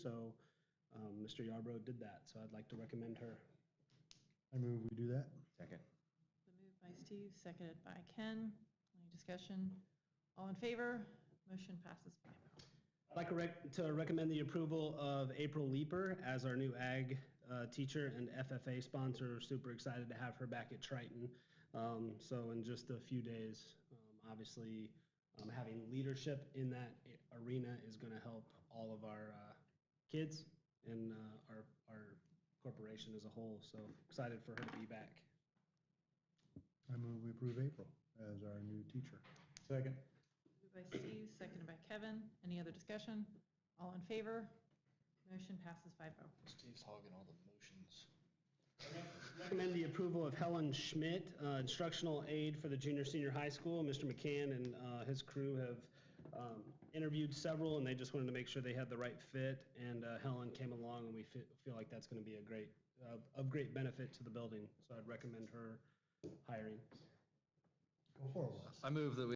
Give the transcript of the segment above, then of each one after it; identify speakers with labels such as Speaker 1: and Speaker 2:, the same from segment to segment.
Speaker 1: So Mr. Yarbrough did that, so I'd like to recommend her.
Speaker 2: I move we do that.
Speaker 3: Second.
Speaker 4: Been moved by Steve, seconded by Ken. Any discussion? All in favor? Motion passes 5-0.
Speaker 1: I'd like to recommend the approval of April Leeper as our new ag teacher and FFA sponsor. We're super excited to have her back at Triton. So in just a few days, obviously having leadership in that arena is going to help all of our kids and our corporation as a whole. So excited for her to be back.
Speaker 2: I move we approve April as our new teacher. Second.
Speaker 4: Moved by Steve, seconded by Kevin. Any other discussion? All in favor? Motion passes 5-0.
Speaker 5: Steve's hogging all the motions.
Speaker 1: Recommend the approval of Helen Schmidt, instructional aide for the junior senior high school. Mr. McCann and his crew have interviewed several, and they just wanted to make sure they had the right fit. And Helen came along, and we feel like that's going to be of great benefit to the building. So I'd recommend her hiring.
Speaker 2: Go for it, Wes.
Speaker 5: I move that we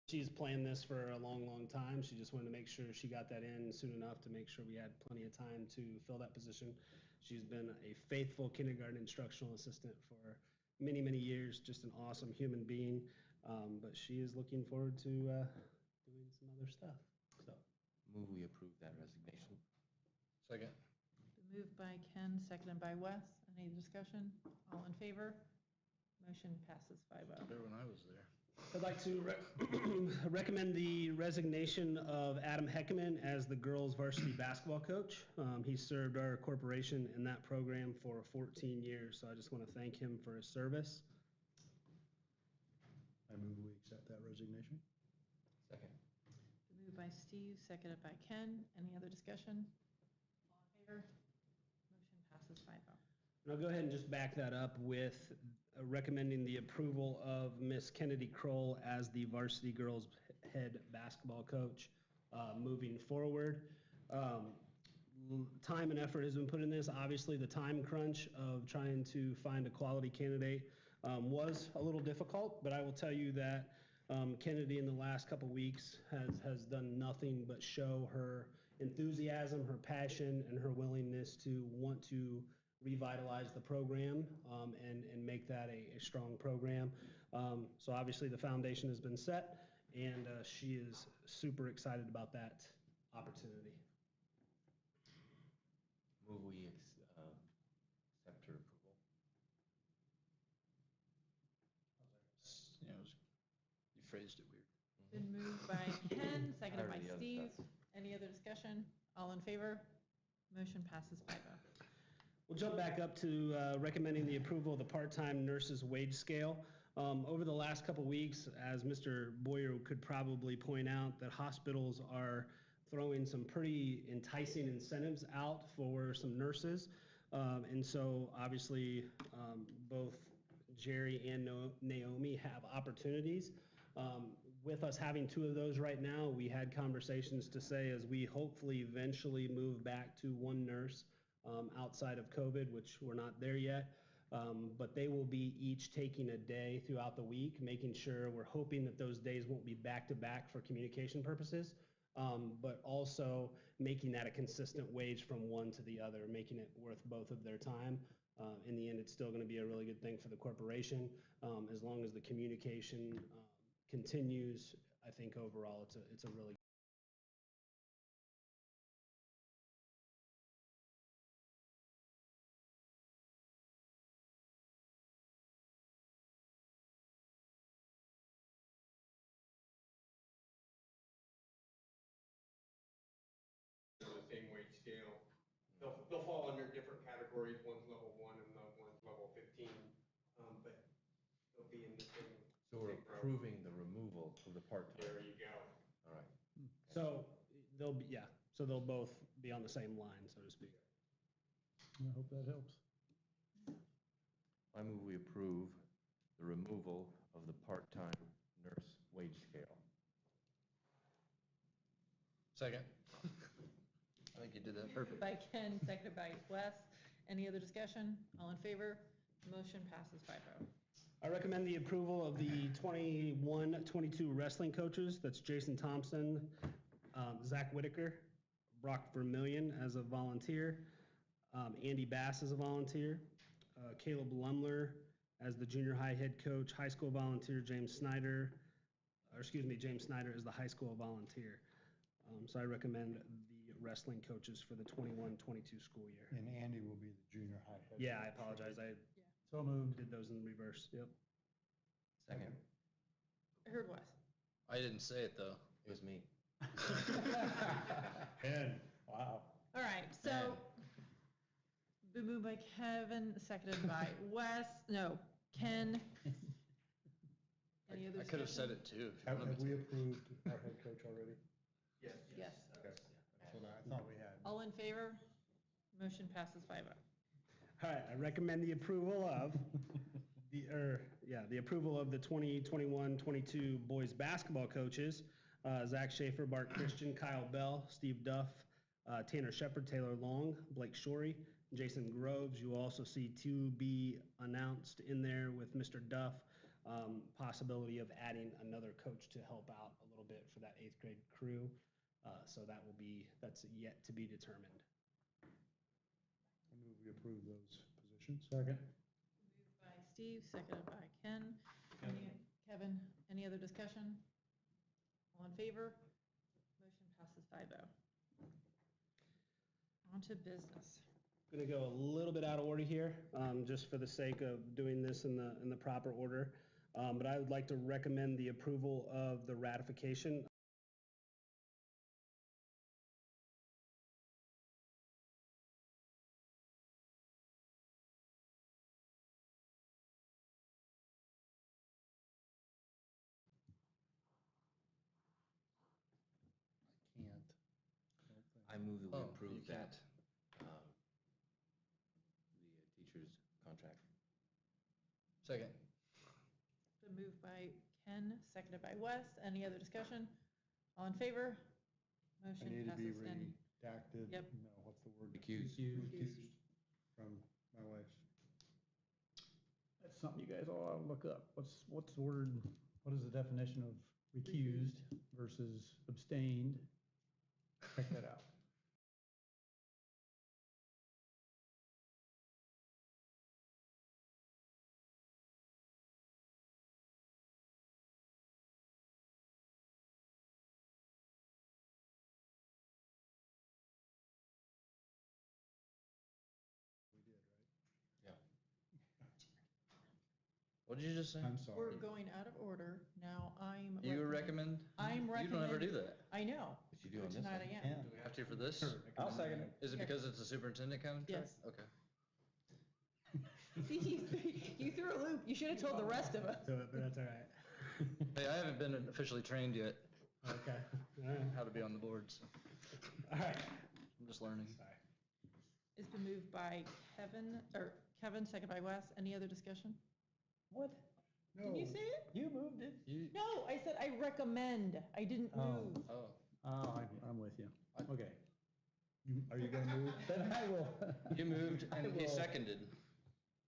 Speaker 1: She's planned this for a long, long time. She just wanted to make sure she got that in soon enough to make sure we had plenty of time to fill that position. She's been a faithful kindergarten instructional assistant for many, many years, just an awesome human being. But she is looking forward to doing some other stuff. So
Speaker 3: Move we approve that resignation.
Speaker 5: second.
Speaker 4: Been moved by Ken, seconded by Wes. Any discussion? All in favor? Motion passes 5-0.
Speaker 5: There when I was there.
Speaker 1: I'd like to recommend the resignation of Adam Heckerman as the girls varsity basketball coach. He served our corporation in that program for 14 years, so I just want to thank him for his service.
Speaker 2: I move we accept that resignation.
Speaker 3: Second.
Speaker 4: Been moved by Steve, seconded by Ken. Any other discussion? All in favor? Motion passes 5-0.
Speaker 1: And I'll go ahead and just back that up with recommending the approval of Miss Kennedy Kroll as the varsity girls head basketball coach moving forward. Time and effort has been put in this. Obviously, the time crunch of trying to find a quality candidate was a little difficult, but I will tell you that Kennedy in the last couple weeks has done nothing but show her enthusiasm, her passion, and her willingness to want to revitalize the program and make that a strong program. So obviously the foundation has been set, and she is super excited about that opportunity.
Speaker 3: Move we accept her approval.
Speaker 5: Yeah, you phrased it weird.
Speaker 4: Been moved by Ken, seconded by
Speaker 3: Already other
Speaker 4: Steve.
Speaker 3: stuff.
Speaker 4: Any other discussion? All in favor? Motion passes 5-0.
Speaker 1: We'll jump back up to recommending the approval of the part-time nurses wage scale. Over the last couple weeks, as Mr. Boyer could probably point out, that hospitals are throwing some pretty enticing incentives out for some nurses. And so obviously both Jerry and Naomi have opportunities. With us having two of those right now, we had conversations to say as we hopefully eventually move back to one nurse outside of COVID, which we're not there yet, but they will be each taking a day throughout the week, making sure we're hoping that those days won't be back to back for communication purposes, but also making that a consistent wage from one to the other, making it worth both of their time. In the end, it's still going to be a really good thing for the corporation. As long as the communication continues, I think overall it's a really
Speaker 6: they'll fall under different categories. One's level 1 and the one's level 15, but they'll be in the same.
Speaker 3: So we're
Speaker 6: same row.
Speaker 3: approving the removal of the part-time.
Speaker 6: There you go.
Speaker 3: All right.
Speaker 1: So they'll be, yeah, so they'll both be on the same line, so to speak.
Speaker 2: I hope that helps.
Speaker 3: I move we approve the removal of the part-time nurse wage scale.
Speaker 5: Second. I think you did that perfect.
Speaker 4: By Ken, seconded by Wes. Any other discussion? All in favor? Motion passes 5-0.
Speaker 1: I recommend the approval of the 21-22 wrestling coaches. That's Jason Thompson, Zach Whitaker, Brock Vermillion as a volunteer, Andy Bass as a volunteer, Caleb Lumler as the junior high head coach, high school volunteer James Snyder is the high school volunteer. So I recommend the wrestling coaches for the 21-22 school year.
Speaker 2: And Andy will be the junior high head.
Speaker 1: Yeah, I
Speaker 2: coach.
Speaker 1: apologize. I
Speaker 2: So moved.
Speaker 1: did those in reverse. Yep.
Speaker 3: Second.
Speaker 4: I heard Wes.
Speaker 5: I didn't say it, though.
Speaker 3: It was me.
Speaker 2: Ken, wow.
Speaker 4: All right, so been moved by Kevin, seconded by Wes. No, Ken. Any other
Speaker 5: I could have said
Speaker 4: discussion?
Speaker 5: it, too. if you
Speaker 2: Have
Speaker 5: wanted me
Speaker 2: we
Speaker 5: to.
Speaker 2: approved our head coach already?
Speaker 6: Yes.
Speaker 4: Yes.
Speaker 2: Okay. That's what I thought we had.
Speaker 4: All in favor? Motion passes 5-0.
Speaker 1: All right, I recommend the approval of the approval of the 2021-22 boys basketball coaches, Zach Schaefer, Bart Christian, Kyle Bell, Steve Duff, Tanner Shepard, Taylor Long, Blake Shorey, Jason Groves. You will also see to be announced in there with Mr. Duff, possibility of adding another coach to help out a little bit for that 8th grade crew. So that's yet to be determined.
Speaker 2: I move we approve those positions. Second.
Speaker 4: Moved by Steve, seconded by Ken. Kevin, any other discussion? All in favor? Motion passes 5-0. On to business.
Speaker 1: I'm going to go a little bit out of order here, just for the sake of doing this in the proper order. But I would like to recommend the approval of the ratification.
Speaker 5: Can't.
Speaker 3: I move that we
Speaker 5: Oh,
Speaker 3: approve
Speaker 5: you
Speaker 3: that,
Speaker 5: can't.
Speaker 3: the teacher's contract.
Speaker 5: Second.
Speaker 4: Been moved by Ken, seconded by Wes. Any other discussion? All in favor?
Speaker 2: I
Speaker 4: Motion
Speaker 2: need to be
Speaker 4: passes. And
Speaker 2: redacted.
Speaker 4: Yep.
Speaker 2: No, what's the word?
Speaker 3: Recused.
Speaker 2: Recused from my wife's.
Speaker 7: That's something you guys all ought to look up. What's the word, what is the definition of recused versus abstained? Check that out.
Speaker 5: What did you just say?
Speaker 2: I'm
Speaker 4: we're
Speaker 2: sorry.
Speaker 4: going out of order. Now
Speaker 5: You recommend?
Speaker 4: I'm
Speaker 5: You don't ever do that.
Speaker 4: I know.
Speaker 3: But you do on this
Speaker 4: Tonight
Speaker 3: one.
Speaker 4: I am.
Speaker 5: Do we have to for this?
Speaker 7: I'll second it.
Speaker 5: Is it
Speaker 4: Yes.
Speaker 5: because it's a superintendent contract?
Speaker 4: Yes.
Speaker 5: Okay.
Speaker 4: See, you threw a loop. You should have told the rest of us.
Speaker 1: But that's all right.
Speaker 5: Hey, I haven't been officially trained yet
Speaker 1: Okay. All right.
Speaker 5: how to be on the board, so
Speaker 1: All right.
Speaker 5: I'm just learning.
Speaker 4: It's been moved by Kevin, seconded by Wes. Any other discussion?
Speaker 7: What?
Speaker 4: Didn't you say it?
Speaker 7: You moved it.
Speaker 5: You,
Speaker 4: No, I said I recommend. I didn't
Speaker 7: Oh.
Speaker 4: move.
Speaker 5: oh,
Speaker 7: Oh, I'm with you. Okay.
Speaker 2: Are you gonna move?
Speaker 7: Then I will.
Speaker 5: you moved and he
Speaker 7: I will-
Speaker 5: seconded,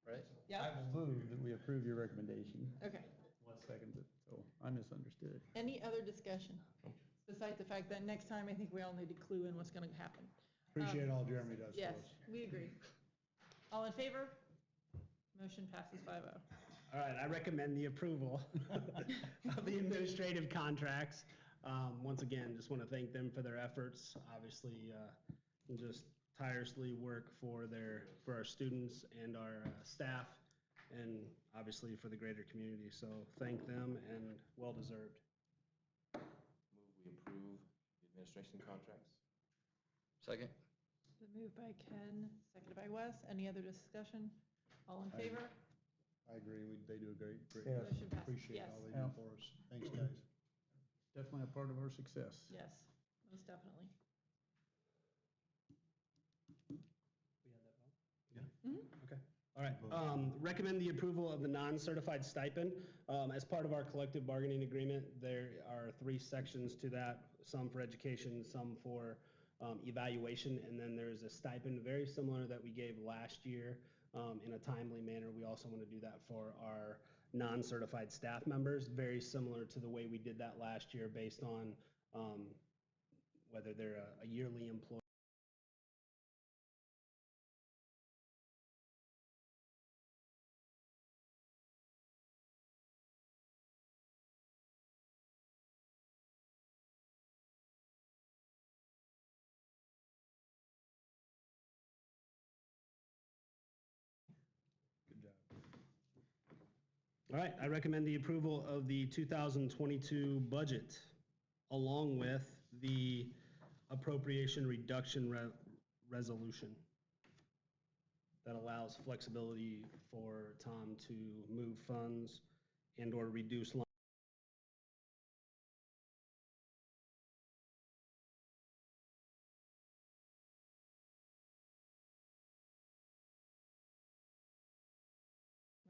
Speaker 5: right?
Speaker 4: Yeah?
Speaker 7: I will move that we approve your recommendation.
Speaker 4: Okay.
Speaker 7: One second, so I misunderstood.
Speaker 4: Any other discussion? Besides the fact that next time I think we all need to clue in what's going to happen.
Speaker 2: Appreciate all Jeremy does for
Speaker 4: Yes,
Speaker 2: us.
Speaker 4: we agree. All in favor? Motion passes 5-0.
Speaker 1: All right, I recommend the approval of the administrative contracts. Once again, just want to thank them for their efforts. Obviously, just tirelessly work for our students and our staff, and obviously for the greater community. So thank them and well deserved.
Speaker 3: Move we approve the administration contracts.
Speaker 5: Second.
Speaker 4: Been moved by Ken, seconded by Wes. Any other discussion? All in
Speaker 2: I-
Speaker 4: favor?
Speaker 2: I agree, they do a great
Speaker 7: Yes.
Speaker 2: job.
Speaker 4: Motion passes.
Speaker 2: Appreciate
Speaker 4: Yes.
Speaker 2: all they
Speaker 7: Yeah.
Speaker 2: do for us. Thanks, guys.
Speaker 7: Definitely a part of our success.
Speaker 4: Yes, most definitely.
Speaker 1: All right, recommend the approval of the non-certified stipend. As part of our collective bargaining agreement, there are 3 sections to that, some for education, some for evaluation, and then there's a stipend very similar that we gave last year in a timely manner. We also want to do that for our non-certified staff members, very similar to the way we did that last year based on whether they're a yearly employee.
Speaker 2: Good job.
Speaker 1: All right, I recommend the approval of the 2022 budget, along with the appropriation reduction resolution that allows flexibility for Tom to move funds and/or reduce line.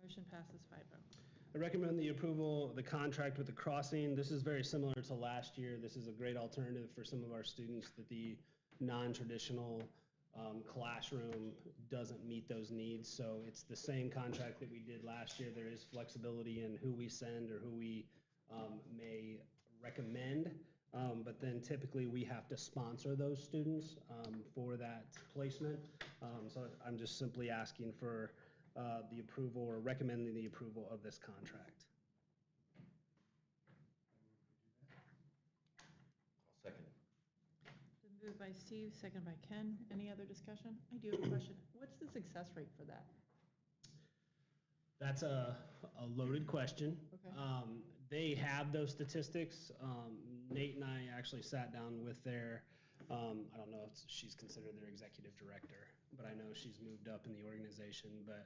Speaker 4: Motion passes 5-0.
Speaker 1: I recommend the approval of the contract with the crossing. This is very similar to last year. This is a great alternative for some of our students that the non-traditional classroom doesn't meet those needs. So it's the same contract that we did last year. There is flexibility in who we send or who we may recommend. But then typically we have to sponsor those students for that placement. So I'm just simply asking for the approval or recommending the approval of this contract.
Speaker 3: I'll second it.
Speaker 4: Been moved by Steve, seconded by Ken. Any other discussion? I do have a question. What's the success rate for that?
Speaker 1: That's a loaded question.
Speaker 4: Okay.
Speaker 1: They have those statistics. Nate and I actually sat down with their, I don't know if she's considered their executive director, but I know she's moved up in the organization. But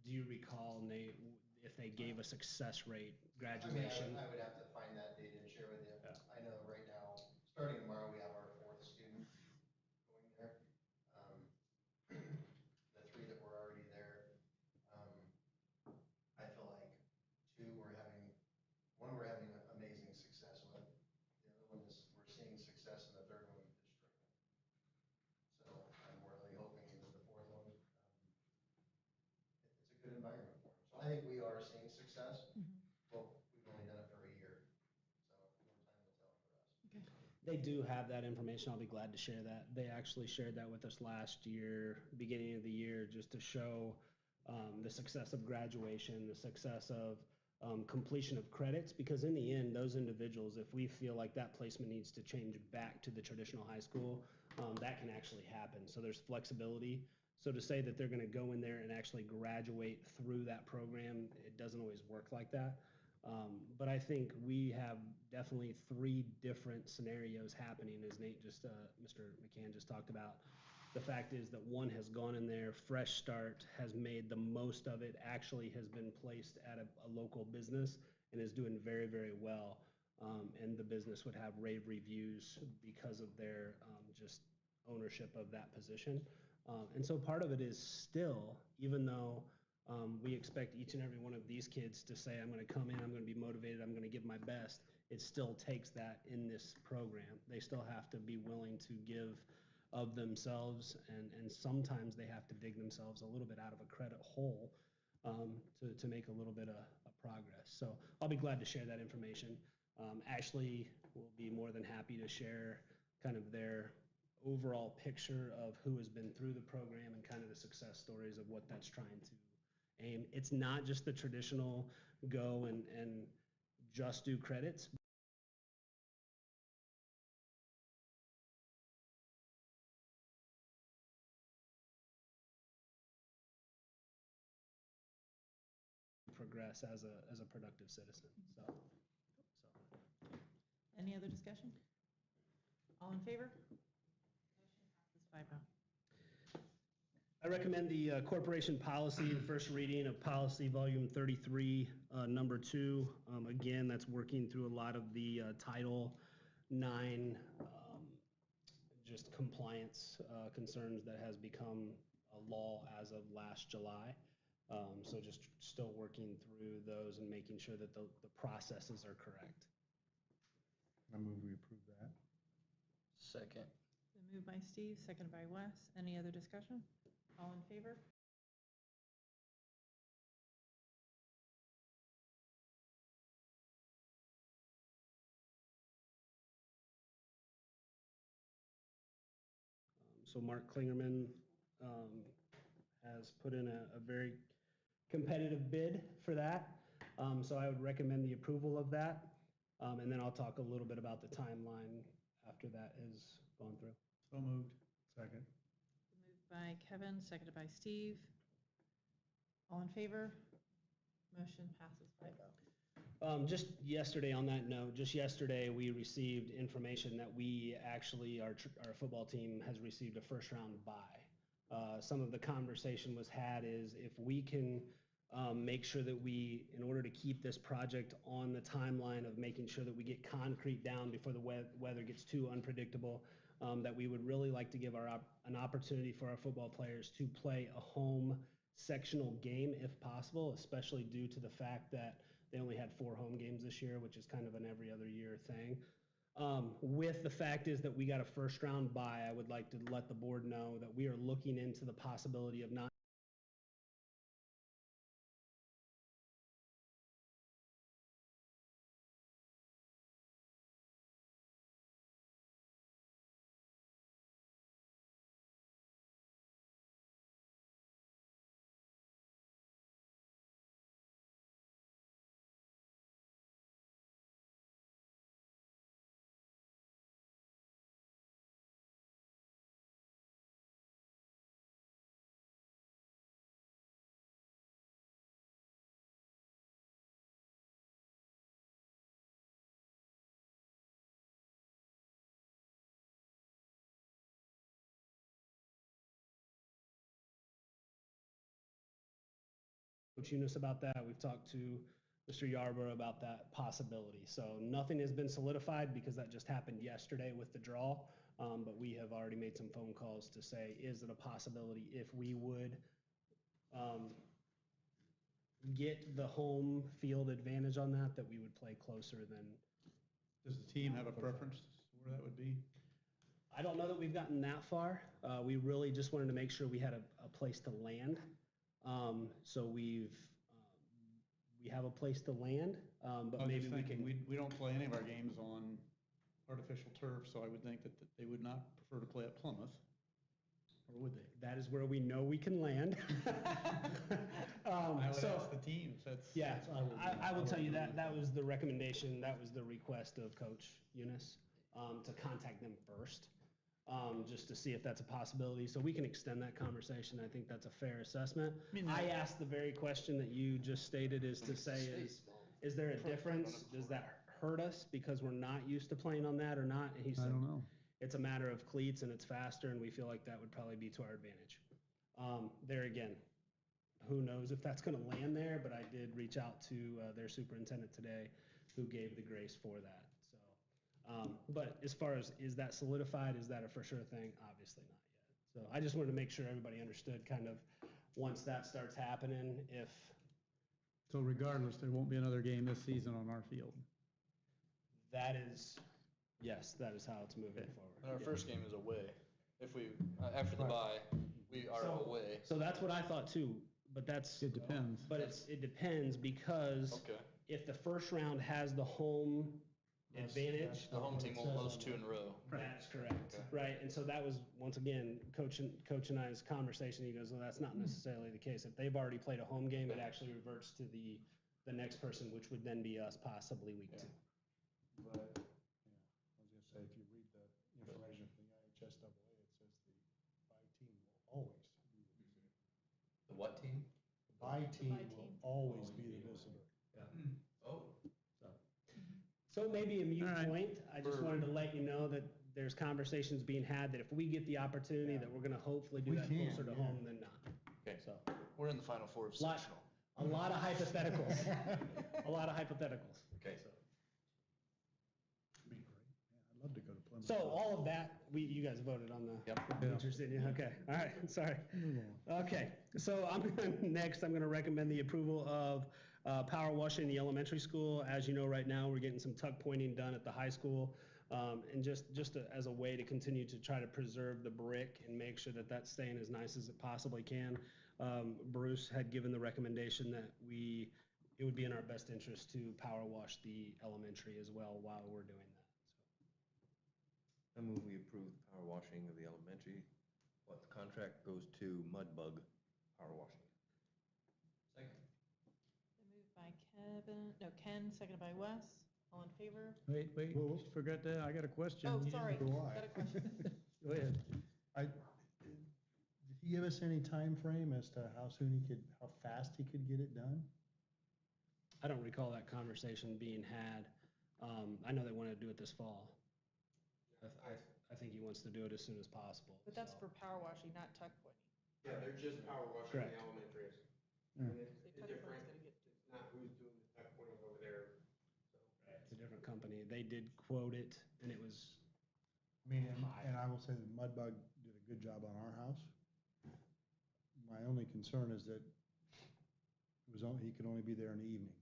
Speaker 1: do you recall, Nate, if they gave a success rate graduation?
Speaker 5: I would have to find that data and share with you.
Speaker 1: Yeah.
Speaker 5: I know right now, starting tomorrow, we have our 4th student going there. The 3 that were already there, I feel like 1 we're having amazing success with. The other one is we're seeing success, and the 3rd one is struggling. So I'm really hoping that the 4th one, it's a good environment for them. So I think we are seeing success. Well, we've only done it for a year, so more time will tell for us.
Speaker 4: Okay.
Speaker 1: They do have that information. I'll be glad to share that. They actually shared that with us last year, beginning of the year, just to show the success of graduation, the success of completion of credits, because in the end, those individuals, if we feel like that placement needs to change back to the traditional high school, that can actually happen. So there's flexibility. So to say that they're going to go in there and actually graduate through that program, it doesn't always work like that. But I think we have definitely 3 different scenarios happening, as Nate just, Mr. McCann just talked about. The fact is that one has gone in there, fresh start, has made the most of it, actually has been placed at a local business and is doing very, very well. And the business would have rave reviews because of their just ownership of that position. And so part of it is still, even though we expect each and every one of these kids to say, I'm going to come in, I'm going to be motivated, I'm going to give my best, it still takes that in this program. They still have to be willing to give of themselves, and sometimes they have to dig themselves a little bit out of a credit hole to make a little bit of progress. So I'll be glad to share that information. Ashley will be more than happy to share kind of their overall picture of who has been through the program and kind of the success stories of what that's trying to aim. It's not just the traditional go and just do credits. Progress as a productive citizen. So.
Speaker 4: Any other discussion? All in favor? 5-0.
Speaker 1: I recommend the corporation policy, first reading of policy volume 33, number 2. Again, that's working through a lot of the Title IX just compliance concerns that has become a law as of last July. So just still working through those and making sure that the processes are correct.
Speaker 2: I move we approve that.
Speaker 3: Second.
Speaker 4: Been moved by Steve, seconded by Wes. Any other discussion? All in favor?
Speaker 1: So Mark Klingerman has put in a very competitive bid for that. So I would recommend the approval of that. And then I'll talk a little bit about the timeline after that is gone through.
Speaker 7: So moved.
Speaker 2: Second.
Speaker 4: Moved by Kevin, seconded by Steve. All in favor? Motion passes 5-0.
Speaker 1: Just yesterday, on that note, just yesterday, we received information that we actually, our football team has received a first-round bye. Some of the conversation was had is if we can make sure that we, in order to keep this project on the timeline of making sure that we get concrete down before the weather gets too unpredictable, that we would really like to give an opportunity for our football players to play a home sectional game if possible, especially due to the fact that they only had 4 home games this year, which is kind of an every other year thing. With the fact is that we got a first round bye, I would like to let the board know that we are looking into the possibility of not Coach Eunice about that. We've talked to Mr. Yarborough about that possibility. So nothing has been solidified because that just happened yesterday with the draw. But we have already made some phone calls to say, is it a possibility if we would get the home field advantage on that, that we would play closer than.
Speaker 7: Does the team have a preference where that would be?
Speaker 1: I don't know that we've gotten that far. We really just wanted to make sure we had a place to land. So we have a place to land, but maybe we can.
Speaker 7: We don't play any of our games on artificial turf, so I would think that they would not prefer to play at Plymouth, or would they?
Speaker 1: That is where we know we can land.
Speaker 7: I would
Speaker 1: so,
Speaker 7: ask the teams.
Speaker 1: Yeah, I will tell you that was the recommendation, that was the request of Coach Eunice, to contact them first. Just to see if that's a possibility, so we can extend that conversation. I think that's a fair assessment. I asked the very question that you just stated, is to say, is there a difference? Does that hurt us because we're not used to playing on that or not? And he said,
Speaker 7: I don't know.
Speaker 1: It's a matter of cleats and it's faster, and we feel like that would probably be to our advantage. There again, who knows if that's going to land there, but I did reach out to their superintendent today, who gave the grace for that. But as far as, is that solidified? Is that a for sure thing? Obviously not yet. So I just wanted to make sure everybody understood kind of once that starts happening, if.
Speaker 7: So regardless, there won't be another game this season on our field.
Speaker 1: That is, yes, that is how it's moving forward.
Speaker 8: And our first game is away. If we, after the bye, we are away.
Speaker 1: So that's what I thought too, but that's.
Speaker 7: It depends.
Speaker 1: But it depends because if the first round has the home advantage.
Speaker 8: The home team won't lose 2 in a row.
Speaker 1: That's correct, right? And so that was, once again, Coach and I's conversation. He goes, well, that's not necessarily the case. If they've already played a home game, it actually reverts to the next person, which would then be us, possibly week 2.
Speaker 2: But, yeah, I was gonna say, if you read the information from the IHSAA, it says the bye team will always be the visitor.
Speaker 3: The what team?
Speaker 2: The bye team
Speaker 4: bye
Speaker 2: will
Speaker 4: team.
Speaker 2: always be the visitor.
Speaker 3: Oh.
Speaker 1: So maybe a mute
Speaker 7: All right.
Speaker 1: point. I just wanted to let you know that there's conversations being had that if we get the opportunity, that we're gonna hopefully do
Speaker 2: We
Speaker 1: that
Speaker 2: can,
Speaker 1: closer to
Speaker 2: yeah.
Speaker 1: home than not.
Speaker 3: Okay.
Speaker 1: So,
Speaker 8: We're in the final four of
Speaker 1: Lot-
Speaker 8: sectional.
Speaker 1: a lot of hypotheticals, a lot of hypotheticals.
Speaker 3: Okay.
Speaker 1: So-
Speaker 2: Be great. Yeah, I'd love to go to Plymouth.
Speaker 1: So all of that, you guys voted on the
Speaker 3: Yep.
Speaker 1: Vouchers, didn't you? Okay, all right, sorry.
Speaker 2: Move on.
Speaker 1: Okay, so next, I'm gonna recommend the approval of power washing in the elementary school. As you know, right now, we're getting some tuck pointing done at the high school. And as a way to continue to try to preserve the brick and make sure that that's staying as nice as it possibly can. Bruce had given the recommendation that it would be in our best interest to power wash the elementary as well while we're doing that.
Speaker 3: I move we approve power washing of the elementary. What, the contract goes to Mudbug Power Washing.
Speaker 8: Second.
Speaker 4: Been moved by Ken, seconded by Wes. All in favor?
Speaker 7: Wait,
Speaker 2: Whoa.
Speaker 7: just forgot that, I got a question.
Speaker 4: Oh,
Speaker 7: You didn't-
Speaker 4: sorry.
Speaker 2: do I.
Speaker 4: Got a question.
Speaker 7: Go ahead.
Speaker 2: Did he give us any time frame as to how fast he could get it done?
Speaker 1: I don't recall that conversation being had. I know they want to do it this fall. I think he wants to do it as soon as possible.
Speaker 4: But that's
Speaker 1: so.
Speaker 4: for power washing, not tuck pointing.
Speaker 6: Yeah, they're just power washing
Speaker 1: Correct.
Speaker 6: the elementaries.
Speaker 2: Mm.
Speaker 6: And
Speaker 4: So
Speaker 6: it's
Speaker 4: tuck
Speaker 6: different,
Speaker 4: pointing's gonna get.
Speaker 6: it's not who's doing the tuck pointing over there, so.
Speaker 1: It's a different company. They did quote it, and it was,
Speaker 2: I mean, and I will say that Mudbug did a good job on our house. My only concern is that he could only be there in the evenings.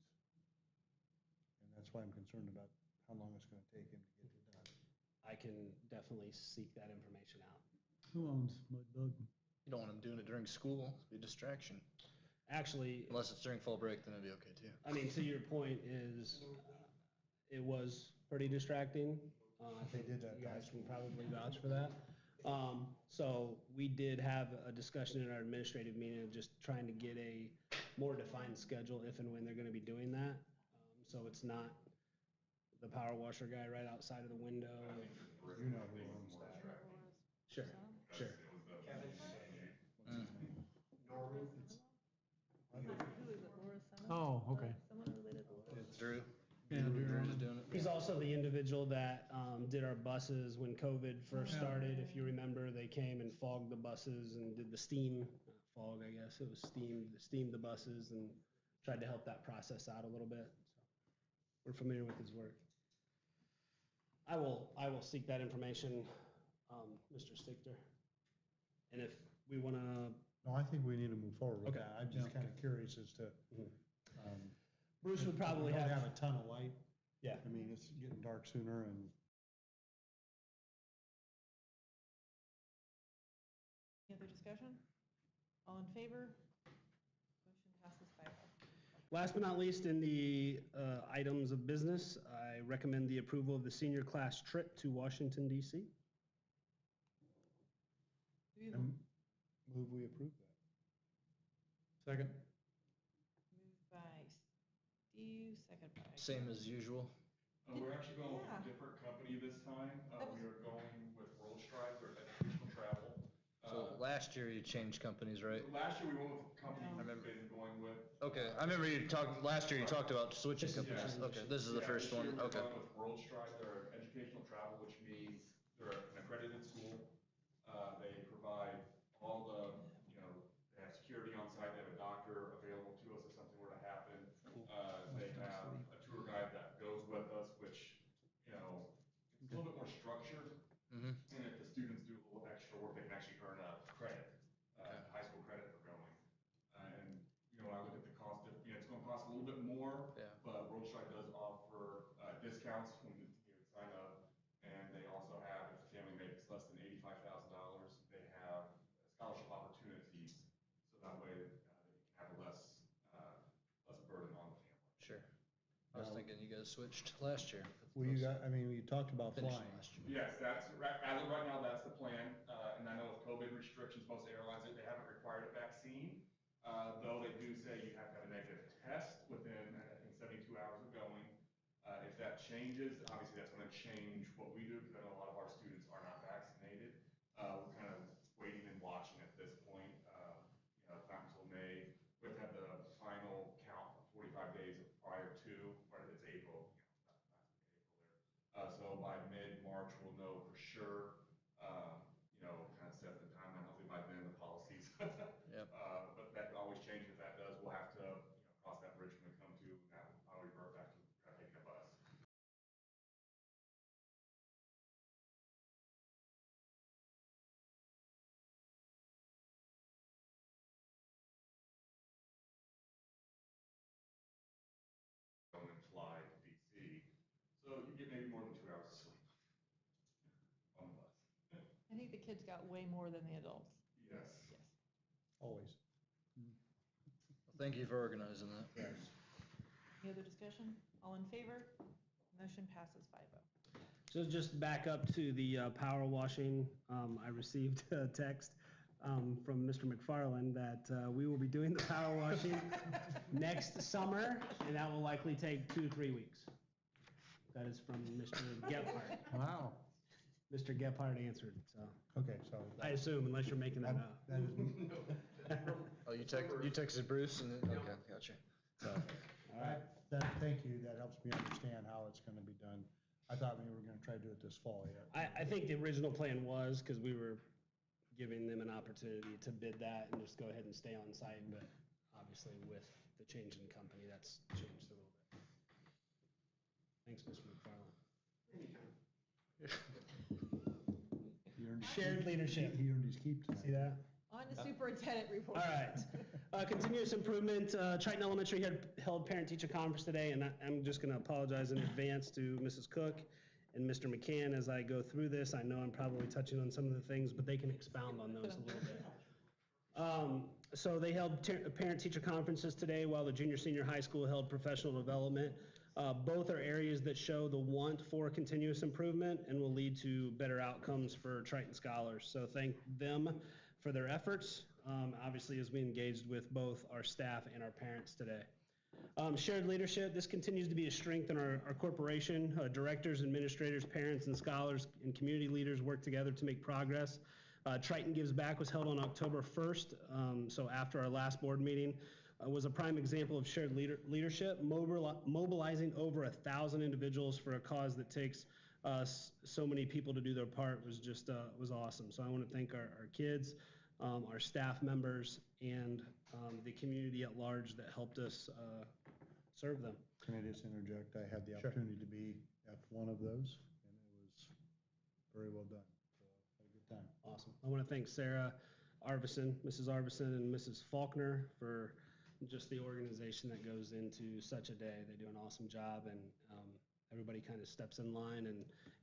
Speaker 2: And that's why I'm concerned about how long it's gonna take him to get it done.
Speaker 1: I can definitely seek that information out.
Speaker 7: Who owns Mudbug?
Speaker 8: You don't want them doing it during school, it'd be a distraction.
Speaker 1: Actually,
Speaker 8: Unless it's during fall break, then it'd be okay too.
Speaker 1: I mean, to your point is, it was pretty distracting. I think
Speaker 2: did that
Speaker 1: you guys
Speaker 2: last
Speaker 1: can probably vouch for that. So we did have a discussion in our administrative meeting of just trying to get a more defined schedule if and when they're gonna be doing that. So it's not the power washer guy right outside of the window.
Speaker 2: You know who owns that.
Speaker 1: Sure, sure.
Speaker 5: Norman,
Speaker 4: Who is it, Laura's son?
Speaker 7: Oh, okay.
Speaker 4: Someone related to Laura?
Speaker 8: Drew?
Speaker 7: Yeah, Drew
Speaker 8: Drew's
Speaker 7: Norman.
Speaker 8: doing it.
Speaker 1: He's also the individual that did our buses when COVID first
Speaker 7: Yeah.
Speaker 1: started. If you remember, they came and fogged the buses and did the steam, fog, I guess. It was steamed the buses and tried to help that process out a little bit. So we're familiar with his work. I will seek that information, Mr. Stichter. And if we want to,
Speaker 2: No, I think we need to move forward with
Speaker 1: Okay.
Speaker 2: that. I'm just
Speaker 7: Yeah.
Speaker 2: kind of curious as to.
Speaker 1: Bruce would probably
Speaker 2: We don't
Speaker 1: have,
Speaker 2: have a ton of light.
Speaker 1: yeah.
Speaker 2: I mean, it's getting dark sooner and
Speaker 4: Any other discussion? All in favor? Motion passes 5-0.
Speaker 1: Last but not least, in the items of business, I recommend the approval of the senior class trip to Washington DC.
Speaker 4: Do we have
Speaker 2: I
Speaker 4: a
Speaker 2: move we approve that.
Speaker 7: Second.
Speaker 4: moved by Steve, second by.
Speaker 8: Same as usual.
Speaker 9: We're actually going with
Speaker 4: Yeah.
Speaker 9: a different company this time.
Speaker 4: That was-
Speaker 9: We are going with Road Stripe, their educational travel.
Speaker 8: So last year you changed companies, right?
Speaker 9: Last year we went with a company
Speaker 4: No.
Speaker 9: we've been going with.
Speaker 8: Okay, I remember last year you talked about switching companies.
Speaker 9: Yeah.
Speaker 8: Okay, this is the
Speaker 9: Yeah,
Speaker 8: first
Speaker 9: this
Speaker 8: one,
Speaker 9: year we're
Speaker 8: okay.
Speaker 9: going with Road Stripe, they're educational travel, which means they're an accredited school. They provide all the, they have security on site, they have a doctor available to us if something were to happen. They have a tour guide that goes with us, which, it's a little bit more structured.
Speaker 8: Mm-hmm.
Speaker 9: And if the students do a little extra work, they can actually earn a credit, high school credit for going. And, when I look at the cost, it's gonna cost a little bit more.
Speaker 8: Yeah.
Speaker 9: But Road Stripe does offer discounts when you sign up. And they also have, if the family makes less than $85,000, they have scholarship opportunities. So that way, they can have less burden on the family.
Speaker 8: Sure. I was thinking you guys switched last year.
Speaker 2: Well, you talked about
Speaker 8: Finished
Speaker 2: flying.
Speaker 8: last year.
Speaker 9: Yes, as of right now, that's the plan. And I know with COVID restrictions, most airlines, they haven't required a vaccine. Though they do say you have to have a negative test within, I think, 72 hours of going. If that changes, obviously that's gonna change what we do, because I know a lot of our students are not vaccinated. We're kind of waiting and watching at this point. It's not until May. We have to have the final count 45 days prior to, or it's April, so by mid-March, we'll know for sure sure, kind of set the timeline, hopefully by then the policies.
Speaker 8: Yep.
Speaker 9: But that can always change. If that does, we'll have to, cross that bridge when we come to, that I'll revert back to taking a bus. And fly to DC. So you get maybe more than 2 hours of sleep on the bus.
Speaker 4: I think the kids got way more than the adults.
Speaker 9: Yes.
Speaker 4: Yes.
Speaker 2: Always.
Speaker 8: Thank you for organizing that.
Speaker 2: Yes.
Speaker 4: Any other discussion? All in favor? Motion passes 5-0.
Speaker 1: So just back up to the power washing, I received a text from Mr. McFarland that we will be doing the power washing next summer, and that will likely take 2 to 3 weeks. That is from Mr. Gephardt.
Speaker 2: Wow.
Speaker 1: Mr. Gephardt answered, so
Speaker 2: Okay, so.
Speaker 1: I assume, unless you're making that up.
Speaker 2: That is,
Speaker 8: Oh, you texted Bruce and then, okay, gotcha.
Speaker 1: So, all right.
Speaker 2: thank you, that helps me understand how it's gonna be done. I thought we were gonna try to do it this fall yet.
Speaker 1: I think the original plan was, because we were giving them an opportunity to bid that and just go ahead and stay on site, but obviously with the change in company, that's changed a little bit. Thanks, Mr. McFarland.
Speaker 2: He earned his
Speaker 1: Shared
Speaker 2: keep.
Speaker 1: leadership.
Speaker 2: He earned his keep tonight.
Speaker 1: See that?
Speaker 4: On to superintendent report.
Speaker 1: All right. Continuous improvement, Triton Elementary held parent-teacher conference today, and I'm just going to apologize in advance to Mrs. Cook and Mr. McCann as I go through this. I know I'm probably touching on some of the things, but they can expound on those a little bit. So they held parent-teacher conferences today while the junior-senior high school held professional development. Both are areas that show the want for continuous improvement and will lead to better outcomes for Triton scholars. So thank them for their efforts, obviously, as we engaged with both our staff and our parents today. Shared leadership, this continues to be a strength in our corporation. Directors, administrators, parents, and scholars and community leaders work together to make progress. Triton Gives Back was held on October 1st, so after our last board meeting. Was a prime example of shared leadership, mobilizing over 1,000 individuals for a cause that takes so many people to do their part was just was awesome. So I want to thank our kids, our staff members, and the community at large that helped us serve them.
Speaker 2: Can I just interject? I had the opportunity to be at one of those, and it was very well done. So I had a good time.
Speaker 1: Awesome. I want to thank Sarah Arvison, Mrs. Arvison, and Mrs. Faulkner for just the organization that goes into such a day. They do an awesome job, and everybody kind of steps in line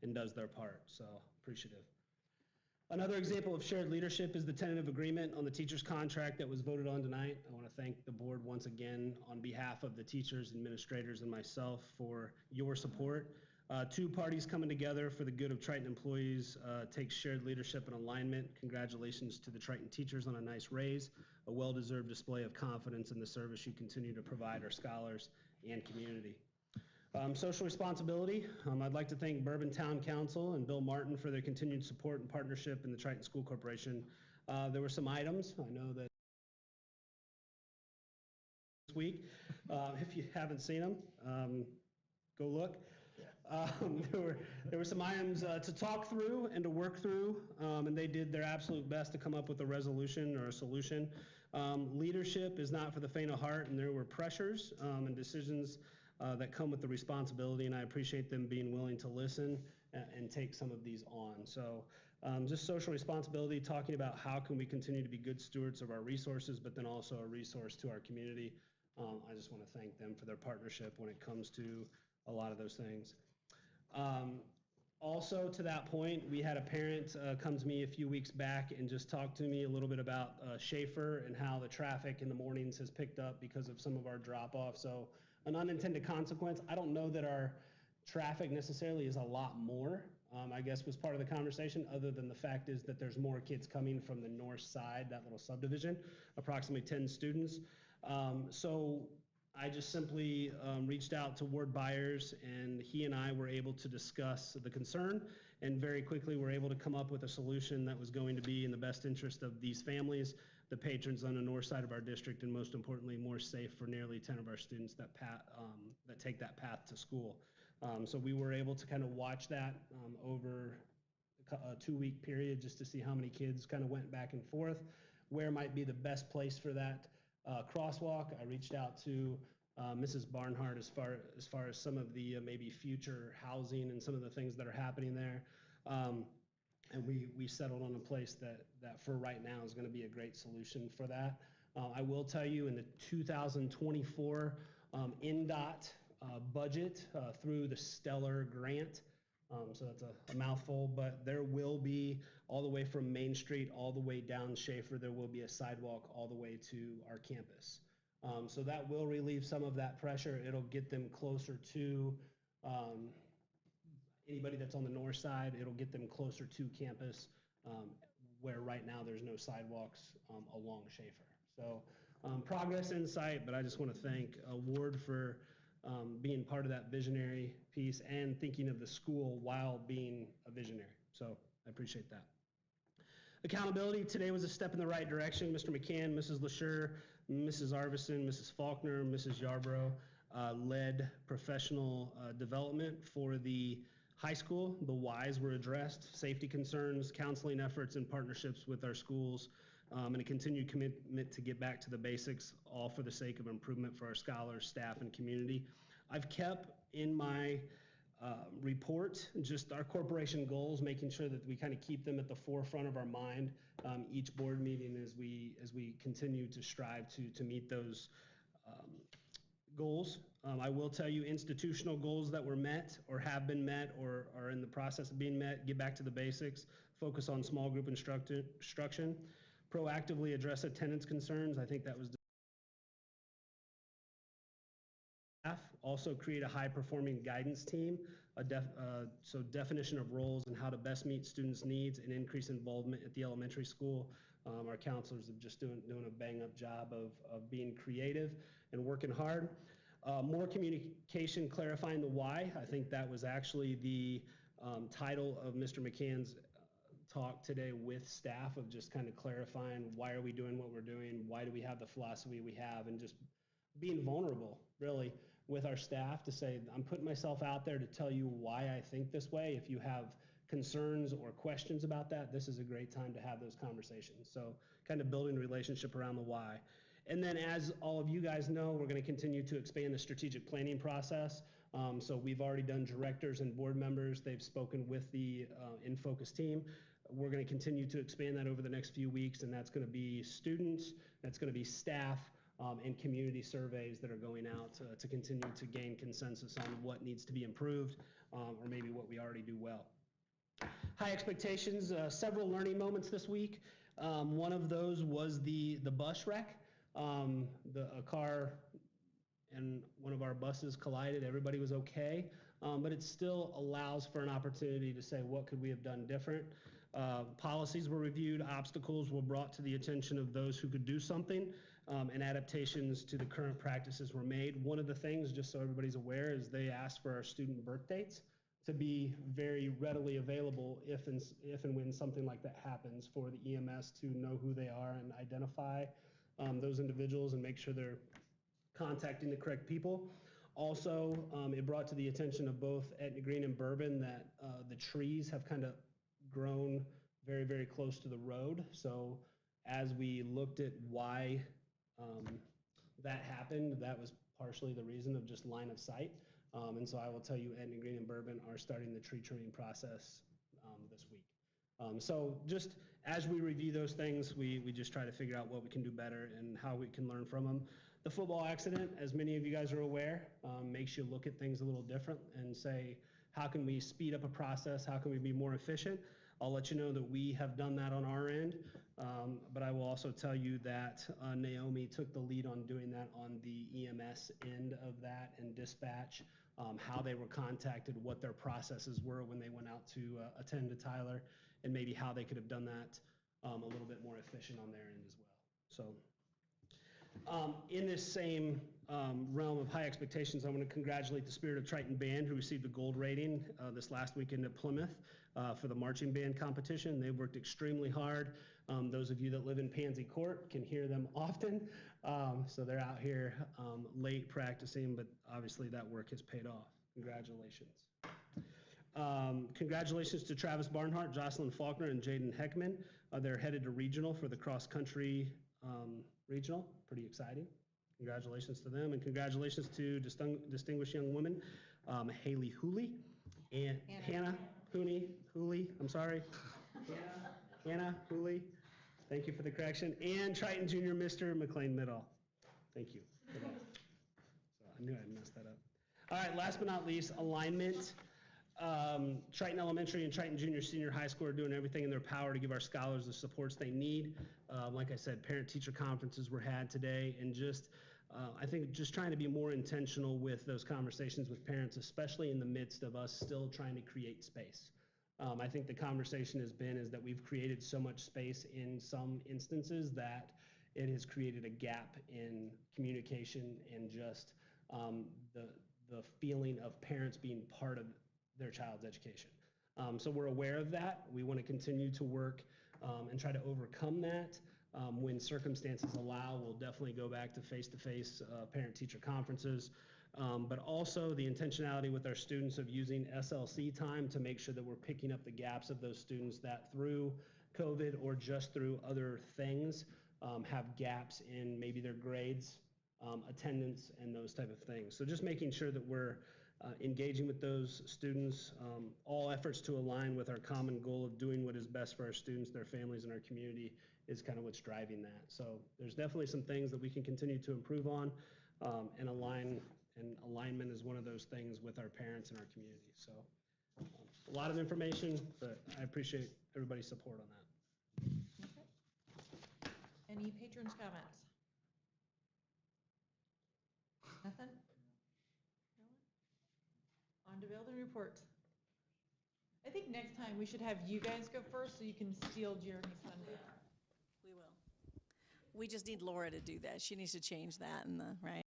Speaker 1: and does their part, so appreciative. Another example of shared leadership is the tentative agreement on the teacher's contract that was voted on tonight. I want to thank the board once again on behalf of the teachers, administrators, and myself for your support. Two parties coming together for the good of Triton employees takes shared leadership and alignment. Congratulations to the Triton teachers on a nice raise, a well-deserved display of confidence in the service you continue to provide our scholars and community. Social responsibility, I'd like to thank Bourbon Town Council and Bill Martin for their continued support and partnership in the Triton School Corporation. There were some items, I know that this week, if you haven't seen them, go look. There were some items to talk through and to work through, and they did their absolute best to come up with a resolution or a solution. Leadership is not for the faint of heart, and there were pressures and decisions that come with the responsibility, and I appreciate them being willing to listen and take some of these on. So just social responsibility, talking about how can we continue to be good stewards of our resources, but then also a resource to our community. I just want to thank them for their partnership when it comes to a lot of those things. Also, to that point, we had a parent come to me a few weeks back and just talk to me a little bit about Schaefer and how the traffic in the mornings has picked up because of some of our drop-off. So an unintended consequence, I don't know that our traffic necessarily is a lot more, I guess was part of the conversation, other than the fact is that there's more kids coming from the north side, that little subdivision, approximately 10 students. So I just simply reached out to Ward Byers, and he and I were able to discuss the concern, and very quickly were able to come up with a solution that was going to be in the best interest of these families, the patrons on the north side of our district, and most importantly, more safe for nearly 10 of our students that take that path to school. So we were able to kind of watch that over a a 2-week period just to see how many kids kind of went back and forth, where might be the best place for that crosswalk. I reached out to Mrs. Barnhart as far as some of the maybe future housing and some of the things that are happening there. And we settled on a place that for right now is going to be a great solution for that. I will tell you, in the 2024 NDOT budget through the Stellar grant, so that's a mouthful, but there will be, all the way from Main Street all the way down Schaefer, there will be a sidewalk all the way to our campus. So that will relieve some of that pressure. It'll get them closer to anybody that's on the north side. It'll get them closer to campus, where right now there's no sidewalks along Schaefer. So progress in sight, but I just want to thank Ward for being part of that visionary piece and thinking of the school while being a visionary. So I appreciate that. Accountability, today was a step in the right direction. Mr. McCann, Mrs. LaSure, Mrs. Arvison, Mrs. Faulkner, Mrs. Yarbrough led professional development for the high school. The whys were addressed: safety concerns, counseling efforts, and partnerships with our schools, and a continued commitment to get back to the basics, all for the sake of improvement for our scholars, staff, and community. I've kept in my report just our corporation goals, making sure that we kind of keep them at the forefront of our mind each board meeting as we continue to strive to meet those goals. I will tell you, institutional goals that were met or have been met or are in the process of being met: get back to the basics, focus on small group instruction, proactively address attendance concerns. I think that was also create a high-performing guidance team, so definition of roles and how to best meet students' needs and increase involvement at the elementary school. Our counselors have just doing a bang-up job of being creative and working hard. More communication, clarifying the why. I think that was actually the title of Mr. McCann's talk today with staff, of just kind of clarifying why are we doing what we're doing, why do we have the philosophy we have, and just being vulnerable, really, with our staff to say, I'm putting myself out there to tell you why I think this way. If you have concerns or questions about that, this is a great time to have those conversations. So kind of building a relationship around the why. And then, as all of you guys know, we're going to continue to expand the strategic planning process. So we've already done directors and board members. They've spoken with the In Focus team. We're going to continue to expand that over the next few weeks, and that's going to be students, that's going to be staff, and community surveys that are going out to continue to gain consensus on what needs to be improved, or maybe what we already do well. High expectations, several learning moments this week. One of those was the bus wreck. A car and one of our buses collided. Everybody was okay, but it still allows for an opportunity to say, what could we have done different? Policies were reviewed, obstacles were brought to the attention of those who could do something, and adaptations to the current practices were made. One of the things, just so everybody's aware, is they asked for our student birth dates to be very readily available if and when something like that happens, for the EMS to know who they are and identify those individuals and make sure they're contacting the correct people. Also, it brought to the attention of both Etna Green and Bourbon that the trees have kind of grown very, very close to the road. So as we looked at why that happened, that was partially the reason of just line of sight. And so I will tell you, Etna Green and Bourbon are starting the tree trimming process this week. So just as we review those things, we just try to figure out what we can do better and how we can learn from them. The football accident, as many of you guys are aware, makes you look at things a little different and say, how can we speed up a process? How can we be more efficient? I'll let you know that we have done that on our end, but I will also tell you that Naomi took the lead on doing that on the EMS end of that, and dispatch, how they were contacted, what their processes were when they went out to attend to Tyler, and maybe how they could have done that a little bit more efficient on their end as well. So in this same realm of high expectations, I want to congratulate the Spirit of Triton Band, who received a gold rating this last weekend at Plymouth for the marching band competition. They worked extremely hard. Those of you that live in Pansy Court can hear them often. So they're out here late practicing, but obviously that work has paid off. Congratulations. Congratulations to Travis Barnhart, Jocelyn Faulkner, and Jaden Heckman. They're headed to regional for the cross-country regional. Pretty exciting. Congratulations to them, and congratulations to distinguished young women, Haley Hooley and Hannah Hooley, I'm sorry. Hannah Hooley, thank you for the correction, and Triton Junior Mr. McLean Middle. Thank you for that. So I knew I'd messed that up. All right, last but not least, alignment. Triton Elementary and Triton Junior Senior High School are doing everything in their power to give our scholars the supports they need. Like I said, parent-teacher conferences were had today, and just I think just trying to be more intentional with those conversations with parents, especially in the midst of us still trying to create space. I think the conversation has been is that we've created so much space in some instances that it has created a gap in communication and just the feeling of parents being part of their child's education. So we're aware of that. We want to continue to work and try to overcome that. When circumstances allow, we'll definitely go back to face-to-face parent-teacher conferences. But also the intentionality with our students of using SLC time to make sure that we're picking up the gaps of those students that through COVID or just through other things have gaps in maybe their grades, attendance, and those type of things. So just making sure that we're engaging with those students, all efforts to align with our common goal of doing what is best for our students, their families, and our community is kind of what's driving that. So there's definitely some things that we can continue to improve on, and alignment is one of those things with our parents and our community. So a lot of information, but I appreciate everybody's support on that.
Speaker 4: Okay. Any patrons' comments? Nothing? On to building reports. I think next time we should have you guys go first so you can steal Jeremy's thunder.
Speaker 10: We will. We just need Laura to do that. She needs to change that in the, right?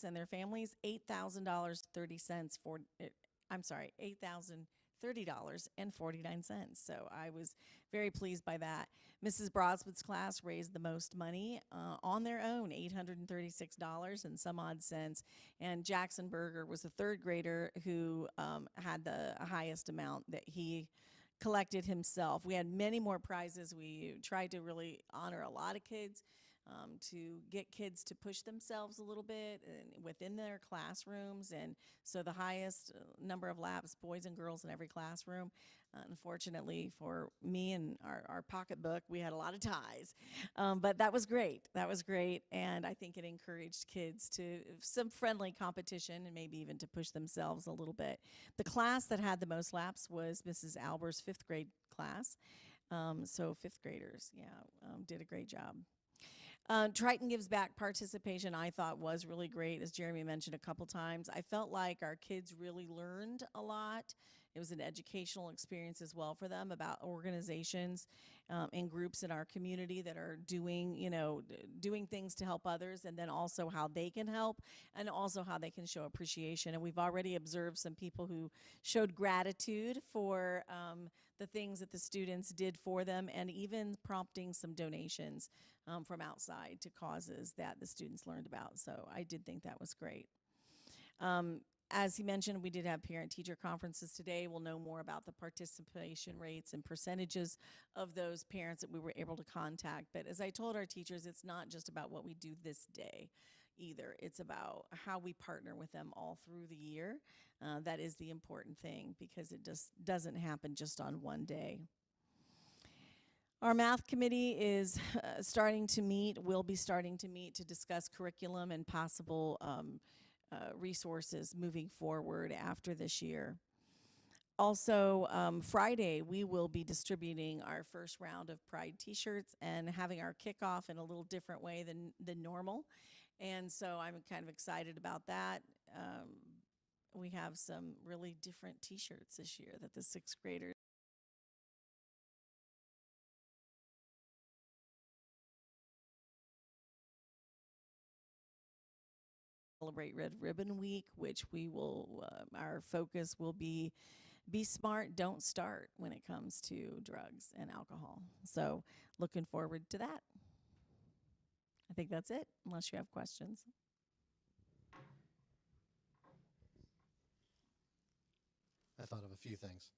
Speaker 10: And their families, $8,000.30 for, I'm sorry, $8,030.49. So I was very pleased by that. Mrs. Broadswood's class raised the most money on their own, $836 and some odd cents. And Jackson Berger was a third grader who had the highest amount that he collected himself. We had many more prizes. We tried to really honor a lot of kids. To get kids to push themselves a little bit within their classrooms. And so the highest number of laps, boys and girls in every classroom. Unfortunately for me and our pocketbook, we had a lot of ties. But that was great. That was great. And I think it encouraged kids to some friendly competition and maybe even to push themselves a little bit. The class that had the most laps was Mrs. Alber's fifth grade class. So fifth graders, did a great job. Triton Gives Back participation, I thought, was really great, as Jeremy mentioned a couple times. I felt like our kids really learned a lot. It was an educational experience as well for them about organizations and groups in our community that are doing, doing things to help others, and then also how they can help and also how they can show appreciation. And we've already observed some people who showed gratitude for the things that the students did for them, and even prompting some donations from outside to causes that the students learned about. So I did think that was great. As he mentioned, we did have parent-teacher conferences today. We'll know more about the participation rates and percentages of those parents that we were able to contact. But as I told our teachers, it's not just about what we do this day either. It's about how we partner with them all through the year. That is the important thing, because it just doesn't happen just on one day. Our math committee is starting to meet, will be starting to meet to discuss curriculum and possible resources moving forward after this year. Also, Friday, we will be distributing our first round of Pride t-shirts and having our kickoff in a little different way than normal. And so I'm kind of excited about that. We have some really different T-shirts this year that the sixth graders celebrate Red Ribbon Week, which we will, our focus will be smart, don't start when it comes to drugs and alcohol. So looking forward to that. I think that's it, unless you have questions.
Speaker 5: I thought of a few things.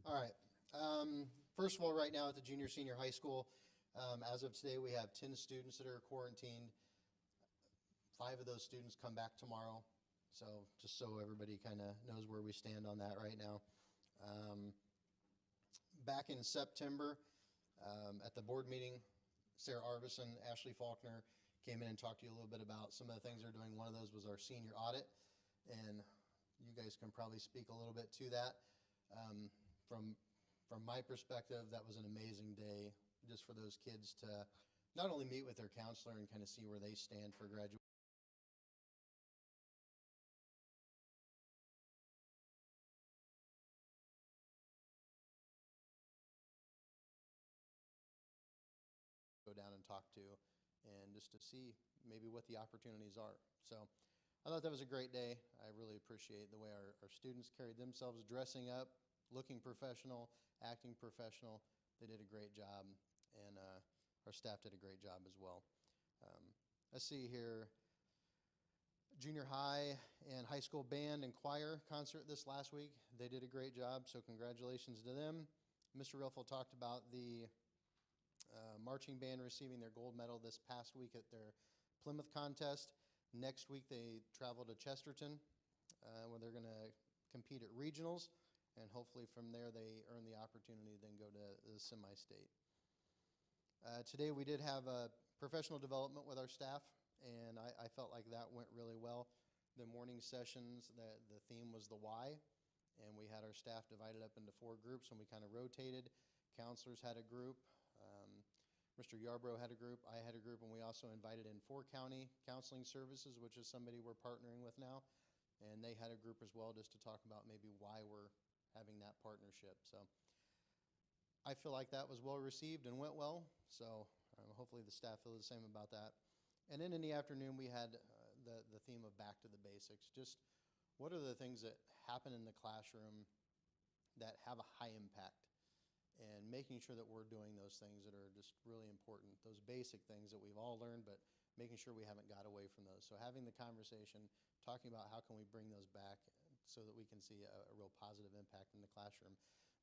Speaker 5: All right. First of all, right now at the junior senior high school, as of today, we have 10 students that are quarantined. 5 of those students come back tomorrow. So just so everybody kind of knows where we stand on that right now. Back in September, at the board meeting, Sarah Arvison, Ashley Faulkner came in and talked to you a little bit about some of the things they're doing. One of those was our senior audit, and you guys can probably speak a little bit to that. From my perspective, that was an amazing day just for those kids to not only meet with their counselor and kind of see where they stand for graduation. Go down and talk to, and just to see maybe what the opportunities are. So I thought that was a great day. I really appreciate the way our students carried themselves, dressing up, looking professional, acting professional. They did a great job, and our staff did a great job as well. Let's see here. Junior high and high school band and choir concert this last week. They did a great job, so congratulations to them. Mr. Riffle talked about the marching band receiving their gold medal this past week at their Plymouth contest. Next week they travel to Chesterton, where they're going to compete at regionals, and hopefully from there they earn the opportunity to then go to the semi-state. Today we did have a professional development with our staff, and I felt like that went really well. The morning sessions, the theme was the why, and we had our staff divided up into 4 groups, and we kind of rotated. Counselors had a group. Mr. Yarbrough had a group, I had a group, and we also invited in 4 county counseling services, which is somebody we're partnering with now, and they had a group as well just to talk about maybe why we're having that partnership. So I feel like that was well received and went well, so hopefully the staff feel the same about that. And then in the afternoon we had the theme of back to the basics. Just what are the things that happen in the classroom that have a high impact? And making sure that we're doing those things that are just really important, those basic things that we've all learned, but making sure we haven't got away from those. So having the conversation, talking about how can we bring those back so that we can see a real positive impact in the classroom.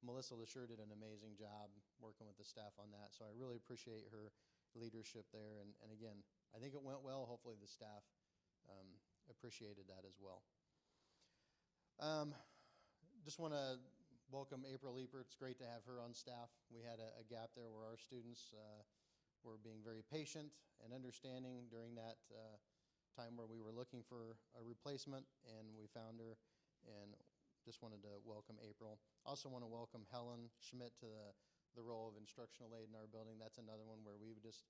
Speaker 5: Melissa LaSure did an amazing job working with the staff on that, so I really appreciate her leadership there. And again, I think it went well. Hopefully the staff appreciated that as well. Just want to welcome April Leeper. It's great to have her on staff. We had a gap there where our students were being very patient and understanding during that time where we were looking for a replacement, and we found her, and just wanted to welcome April. Also want to welcome Helen Schmidt to the role of instructional aide in our building. That's another one where we just,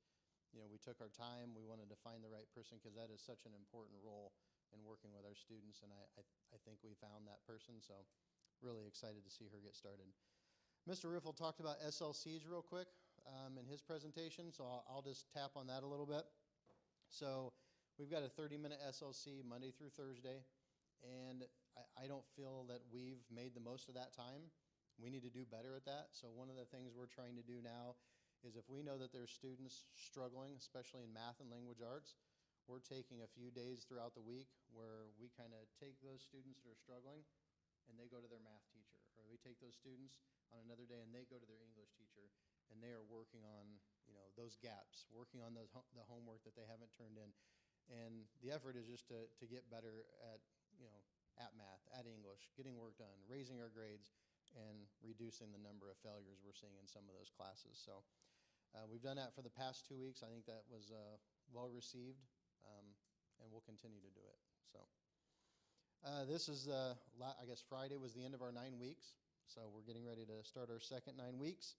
Speaker 5: we took our time. We wanted to find the right person because that is such an important role in working with our students, and I think we found that person, so really excited to see her get started. Mr. Riffle talked about SLCs real quick in his presentation, so I'll just tap on that a little bit. So we've got a 30-minute SLC Monday through Thursday, and I don't feel that we've made the most of that time. We need to do better at that. So one of the things we're trying to do now is if we know that there's students struggling, especially in math and language arts, we're taking a few days throughout the week where we kind of take those students that are struggling and they go to their math teacher, or we take those students on another day and they go to their English teacher, and they are working on those gaps, working on the homework that they haven't turned in. And the effort is just to get better at math, at English, getting work done, raising our grades, and reducing the number of failures we're seeing in some of those classes. So we've done that for the past 2 weeks. I think that was well received, and we'll continue to do it. So. This is, I guess Friday was the end of our 9 weeks, so we're getting ready to start our second 9 weeks.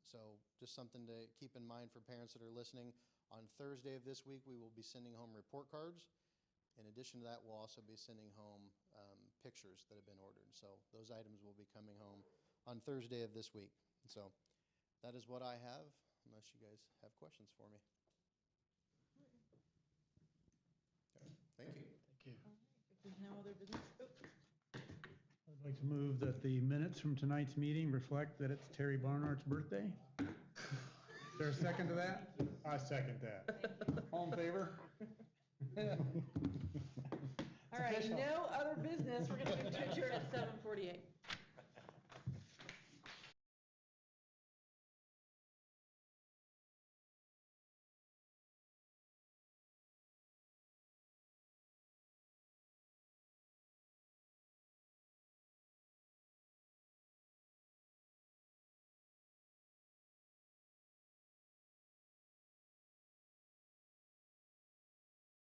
Speaker 5: So just something to keep in mind for parents that are listening. On Thursday of this week, we will be sending home report cards. In addition to that, we'll also be sending home pictures that have been ordered. So those items will be coming home on Thursday of this week. So that is what I have, unless you guys have questions for me. Thank you.
Speaker 7: Thank you.
Speaker 4: If there's no other business,
Speaker 7: I'd like to move that the minutes from tonight's meeting reflect that it's Terry Barnhart's birthday. Is there a second to that? I second that. All in favor?
Speaker 4: all right,
Speaker 7: official.
Speaker 4: no other business. We're going to adjourn at 7:48.